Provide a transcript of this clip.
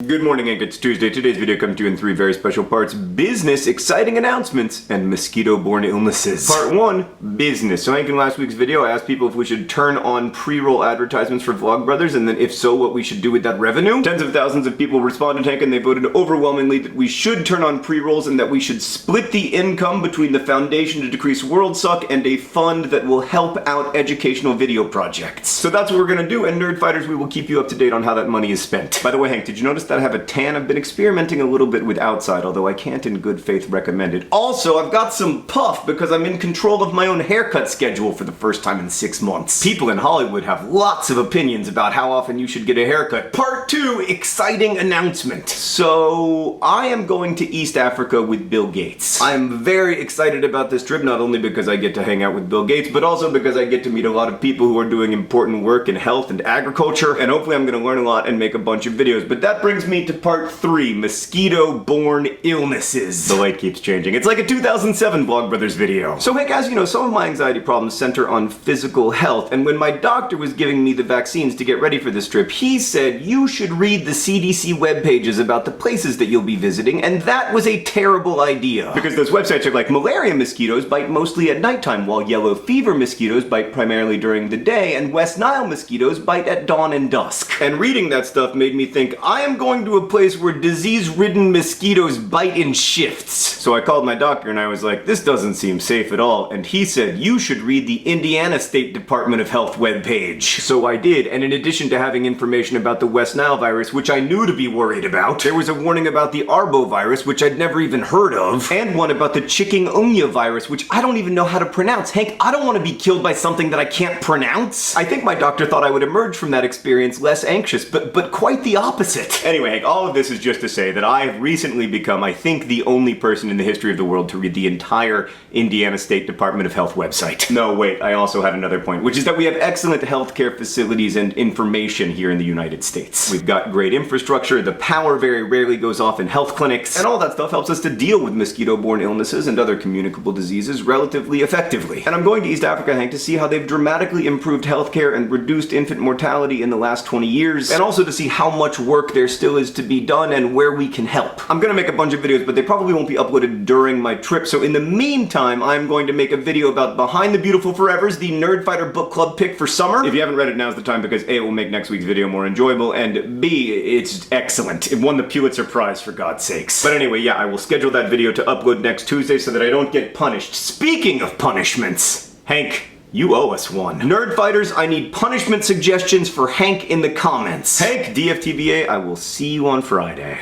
Good morning, Hank. It's Tuesday. Today's video comes to you in three very special parts: business, exciting announcements, and mosquito-borne illnesses. Part 1, business. So Hank, in last week's video, I asked people if we should turn on pre-roll advertisements for Vlogbrothers, and then if so, what we should do with that revenue. Tens of thousands of people responded, Hank, and they voted overwhelmingly that we should turn on pre-rolls and that we should split the income between the Foundation to Decrease World Suck and a fund that will help out educational video projects. So that's what we're gonna do, and Nerdfighters, we will keep you up to date on how that money is spent. By the way, Hank, did you notice that I have a tan? I've been experimenting a little bit with outside, although I can't in good faith recommend it. Also, I've got some puff because I'm in control of my own haircut schedule for the first time in 6 months. People in Hollywood have lots of opinions about how often you should get a haircut. Part 2, exciting announcement. So, I am going to East Africa with Bill Gates. I'm very excited about this trip, not only because I get to hang out with Bill Gates, but also because I get to meet a lot of people who are doing important work in health and agriculture, and hopefully I'm gonna learn a lot and make a bunch of videos. But that brings me to part 3, mosquito-borne illnesses. The light keeps changing. It's like a 2007 Vlogbrothers video. So Hank, as you know, some of my anxiety problems center on physical health, and when my doctor was giving me the vaccines to get ready for this trip, he said, you should read the CDC web pages about the places that you'll be visiting, and that was a terrible idea. Because those websites are like, malaria mosquitoes bite mostly at nighttime, while yellow fever mosquitoes bite primarily during the day, and West Nile mosquitoes bite at dawn and dusk. And reading that stuff made me think, I am going to a place where disease-ridden mosquitoes bite in shifts. So I called my doctor and I was like, this doesn't seem safe at all, and he said, you should read the Indiana State Department of Health webpage. So I did, and in addition to having information about the West Nile virus, which I knew to be worried about, there was a warning about the arbovirus, which I'd never even heard of, and one about the chikungunya virus, which I don't even know how to pronounce. Hank, I don't want to be killed by something that I can't pronounce. I think my doctor thought I would emerge from that experience less anxious, but quite the opposite. Anyway, Hank, all of this is just to say that I have recently become, I think, the only person in the history of the world to read the entire Indiana State Department of Health website. No, wait, I also had another point, which is that we have excellent healthcare facilities and information here in the United States. We've got great infrastructure, the power very rarely goes off in health clinics, and all that stuff helps us to deal with mosquito-borne illnesses and other communicable diseases relatively effectively. And I'm going to East Africa, Hank, to see how they've dramatically improved healthcare and reduced infant mortality in the last 20 years, and also to see how much work there still is to be done and where we can help. I'm gonna make a bunch of videos, but they probably won't be uploaded during my trip, so in the meantime, I'm going to make a video about Behind the Beautiful Forevers, the Nerdfighter book club pick for summer. If you haven't read it, now's the time, because A, it will make next week's video more enjoyable, and B, it's excellent. It won the Pulitzer Prize, for God's sakes. But anyway, yeah, I will schedule that video to upload next Tuesday so that I don't get punished. Speaking of punishments, Hank, you owe us one. Nerdfighters, I need punishment suggestions for Hank in the comments. Hank, DFTBA, I will see you on Friday.